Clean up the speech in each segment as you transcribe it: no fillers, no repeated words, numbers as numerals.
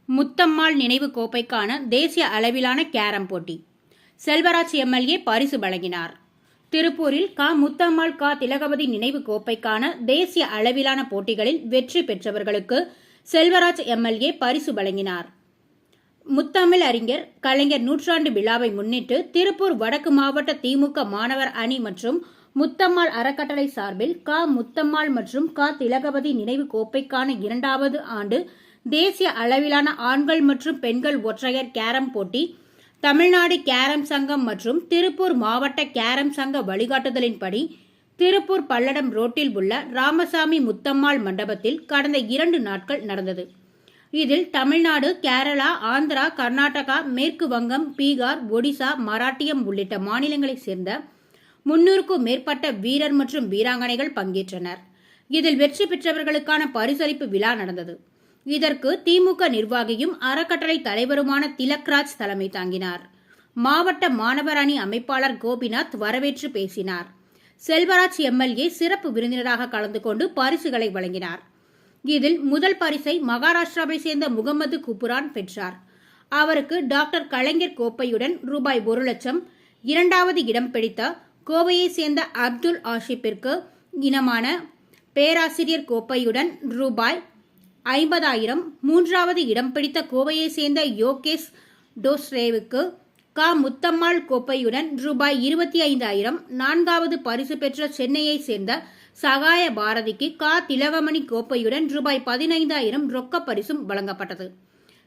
முத்தம்மாள் நினைவு கோப்பைக்கான தேசிய அளவிலான கேரம் போட்டி. செல்வராஜ் எம்எல்ஏ பரிசு வழங்கினார். திருப்பூரில் முத்தம்மாள் திலகவதி நினைவு கோப்பைக்கான தேசிய அளவிலான போட்டிகளில் வெற்றி பெற்றவர்களுக்கு செல்வராஜ் எம்எல்ஏ பரிசு வழங்கினார். முத்தமிழ் அறிஞர் கலைஞர் நூற்றாண்டு விழாவை முன்னிட்டு திருப்பூர் வடக்கு மாவட்ட திமுக மாணவர் அணி மற்றும் முத்தம்மாள் அறக்கட்டளை சார்பில் முத்தம்மாள் மற்றும் திலகவதி நினைவு கோப்பைக்கான 2வது ஆண்டு தேசிய அளவிலான ஆண்கள் மற்றும் பெண்கள் ஒற்றையர் கேரம் போட்டி தமிழ்நாடு கேரம் சங்கம் மற்றும் திருப்பூர் மாவட்ட கேரம் சங்க வழிகாட்டுதலின்படி திருப்பூர் பல்லடம் ரோட்டில் உள்ள ராமசாமி முத்தம்மாள் மண்டபத்தில் கடந்த 2 நாட்கள் நடந்தது. இதில் தமிழ்நாடு, கேரளா, ஆந்திரா, கர்நாடகா, மேற்கு வங்கம், பீகார், ஒடிசா, மராட்டியம் உள்ளிட்ட மாநிலங்களைச் சேர்ந்த 300க்கும் மேற்பட்ட வீரர் மற்றும் வீராங்கனைகள் பங்கேற்றனர். இதில் வெற்றி பெற்றவர்களுக்கான பரிசளிப்பு விழா நடந்தது. இதற்கு திமுக நிர்வாகியும் அறக்கட்டளை தலைவருமான திலக்ராஜ் தலைமை தாங்கினார். மாவட்ட மாணவர் அணி அமைப்பாளர் கோபிநாத் வரவேற்று பேசினார். செல்வராஜ் எம்எல்ஏ சிறப்பு விருந்தினராக கலந்து கொண்டு பரிசுகளை வழங்கினார். இதில் முதல் பரிசை மகாராஷ்டிராவை சேர்ந்த முகமது குப்புரான் பெற்றார். அவருக்கு டாக்டர் கலைஞர் கோப்பையுடன் ரூபாய் 1 லட்சம், 2வது இடம் பிடித்த கோவையை சேர்ந்த அப்துல் ஆஷிப்பிற்கு இனமான பேராசிரியர் கோப்பையுடன் ரூபாய் 50,000, 3வது இடம் பிடித்த கோவையை சேர்ந்த யோகேஷ் டோஸ்ரேவுக்கு முத்தம்மாள் கோப்பையுடன் ரூபாய் 25,000, 4வது பரிசு பெற்ற சென்னையை சேர்ந்த சகாய பாரதிக்கு திலகமணி கோப்பையுடன் ரூபாய் 15,000 ரொக்க பரிசும் வழங்கப்பட்டது.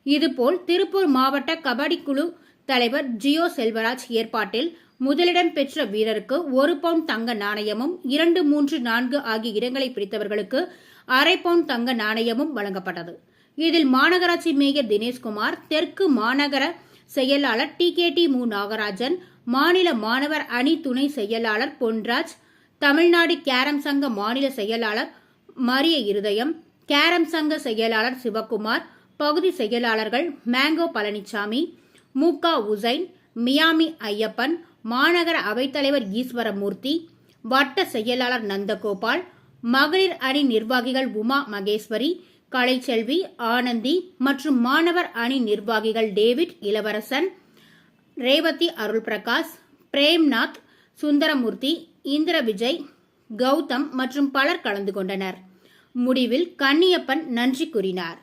இதுபோல் திருப்பூர் மாவட்ட கபடி குழு தலைவர் ஜியோ செல்வராஜ் ஏற்பாட்டில் முதலிடம் பெற்ற வீரருக்கு 1 பவுண்ட் தங்க நாணயமும், 2, 3, 4 ஆகிய இடங்களை பிடித்தவர்களுக்கு ½ பவுண்ட் தங்க நாணயமும் வழங்கப்பட்டது. இதில் மாநகராட்சி மேயர் தினேஷ்குமார், தெற்கு மாநகர செயலாளர் டிகேடி மு நாகராஜன், மாநில மாணவர் அணி துணை செயலாளர் பொன்ராஜ், தமிழ்நாடு கேரம் சங்க மாநில செயலாளர் மரிய இருதயம், கேரம் சங்க செயலாளர் சிவக்குமார், பகுதி செயலாளர்கள் மேங்கோ பழனிசாமி, மூகா உசைன், மியாமி ஐயப்பன், மாநகர அவைத்தலைவர் ஈஸ்வரமூர்த்தி, வட்ட செயலாளர் நந்தகோபால், மகளிர் அணி நிர்வாகிகள் உமா மகேஸ்வரி, கலைச்செல்வி, ஆனந்தி மற்றும் மாணவர் அணி நிர்வாகிகள் டேவிட், இளவரசன், ரேவதி, அருள்பிரகாஷ், பிரேம்நாத், சுந்தரமூர்த்தி, இந்திர விஜய், கௌதம் மற்றும் பலர் கலந்து கொண்டனர். முடிவில் கன்னியப்பன் நன்றி கூறினார்.